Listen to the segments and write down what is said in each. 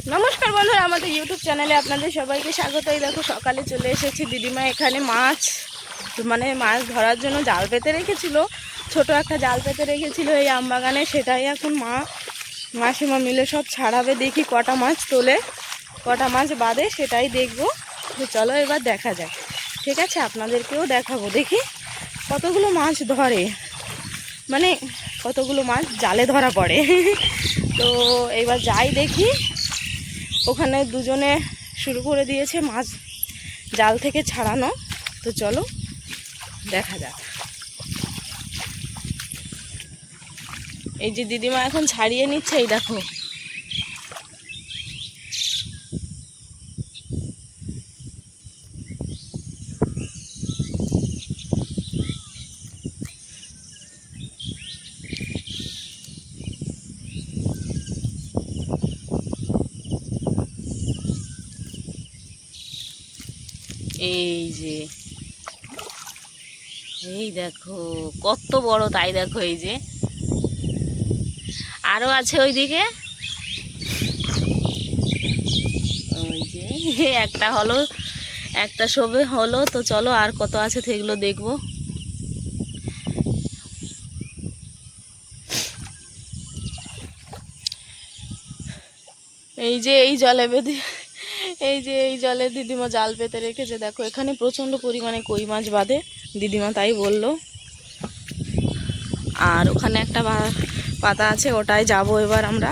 নমস্কার বন্ধুরা, আমাদের ইউটিউব চ্যানেলে আপনাদের সবাইকে স্বাগত। এই দেখো সকালে চলে এসেছি। দিদিমা এখানে মাছ ধরার জন্য জাল পেতে রেখেছিল, ছোট একটা জাল পেতে রেখেছিল এই আমবাগানে। সেটাই এখন মাসিমা মিলে সব ছাড়াবে। দেখি কটা মাছ তোলে, কটা মাছ বাঁধে, সেটাই দেখবো। তো চলো এবার দেখা যাক। ঠিক আছে, আপনাদেরকেও দেখাবো। দেখি কতগুলো মাছ ধরে, মানে কতগুলো মাছ জালে ধরা পড়ে। তো এবার যাই দেখি। ওখানে দুজনে শুরু করে দিয়েছে মাছ জাল থেকে ছাড়ানো। তো চলো দেখা যাক। এই যে দিদিমা এখন ছাড়িয়ে নিচ্ছে, এই দেখো। এই দেখো কত বড়, তাই দেখো। এই যে আরো আছে ওইদিকে। ওই যে একটা হলো, একটা সবে হলো। তো চলো আর কত আছে সেগুলো দেখবো। এই যে এই জলে বেঁধে, এই জলে দিদিমা জাল পেতে রেখেছে। দেখো এখানে প্রচণ্ড পরিমাণে কই মাছ বাঁধে দিদিমা, তাই বললো। আর ওখানে একটা পাতা আছে, ওটাই যাব এবার আমরা।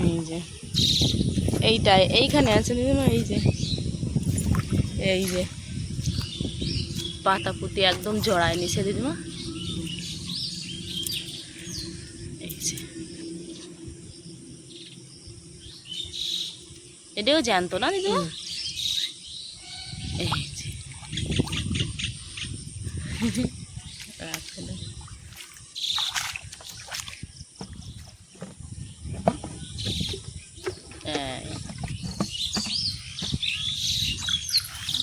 এই যে এইটাই, এইখানে আছে দিদিমা। এই যে পাতা পুঁতি একদম জড়ায় নিছে দিদিমা। এই যে এটাও জানতো না দিদিমা। এই যে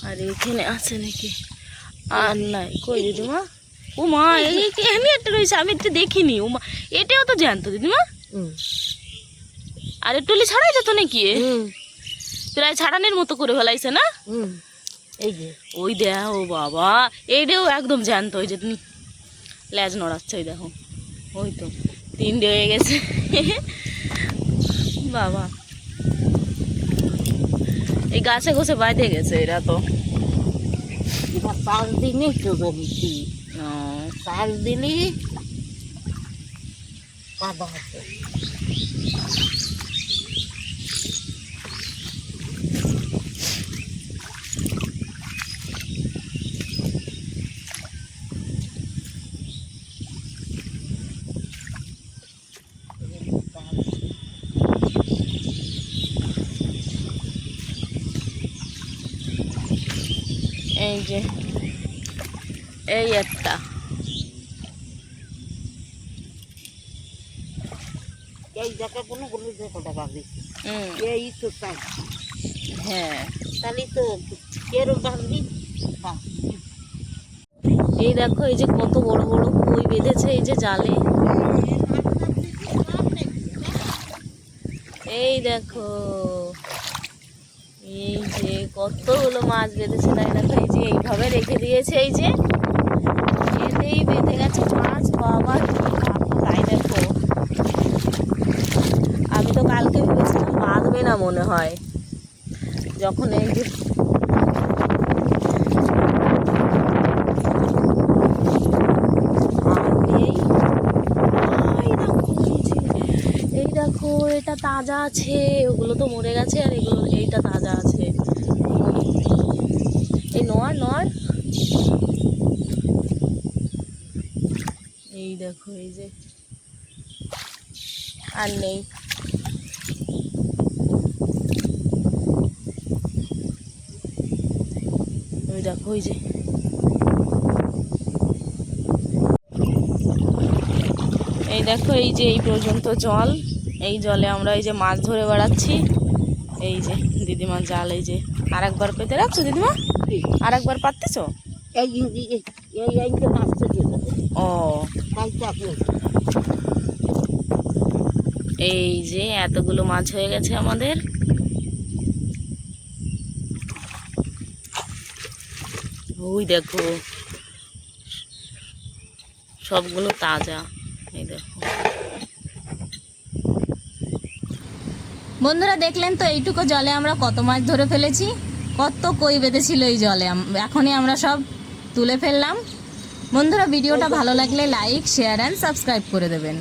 আর এখানে আছে নাকি? আর নাই। কই দিদিমা? উমা এখানে একটা রয়েছে, আমি একটু দেখিনি। উমা এটাও তো জানতো দিদিমা। আর টুলি ছাড়াই যেত নাকি? প্রায় ছাড়ানোর মতো করে ফেলাইছে না? এই যে ওই দেখ, ও বাবা, এইটাও একদম জানতো। ওই যে লেজ নড়াচ্ছে, ওই দেখো। ওই তো 3টে হয়ে গেছে। বাবা এই গাছে গোছে বাইধে গেছে এরা। তো 5 দিনই তো বেরিয়েছি, 4 দিনই কাদা আছে। এই যে এই একটা। এই জায়গা কোনো টাকা দিচ্ছি। এই তো তাই। হ্যাঁ, তাহলে তো কেরো বাঁধবি। এই দেখো, এই যে কত বড় বড় কই বেঁধেছে এই যে জালে। এই দেখো, এই যে কতগুলো মাছ বেঁধেছে, তাই দেখো। এই যে এইভাবে রেখে দিয়েছে, এই যে এতেই বেঁধে গেছে মাছ। বাবা কি ভাবো, তাই দেখো। আমি তো কালকে ভেবেছিলাম বাঁধবে না মনে হয়, যখন এই যে দেখো এটা তাজা আছে, ওগুলো তো মরে গেছে। আর এগুলো, এইটা তাজা আছে। এই নড় এই দেখো, এই যে আর নেই। ওই দেখো, ওই যে এই দেখো, এই যে এই পর্যন্ত জল। এই জলে আমরা এই যে মাছ ধরে বেড়াচ্ছি। এই যে দিদিমার জাল, এই যে আরেকবার পেতে রাখছো দিদিমা। পাচ্ছি আর একবার পাততেছো? এই যে মাছ থেকে ও তাই চাকরি এই যে এতগুলো মাছ হয়ে গেছে আমাদের। ওই দেখো সবগুলো তাজা। এই দেখো বন্ধুরা, দেখলেন তো এইটুকু জলে আমরা কত মাছ ধরে ফেলেছি। কত কই বেঁধেছিল এই জলে, এখনই আমরা সব তুলে ফেললাম। বন্ধুরা, ভিডিওটা ভালো লাগলে লাইক, শেয়ার অ্যান্ড সাবস্ক্রাইব করে দেবেন।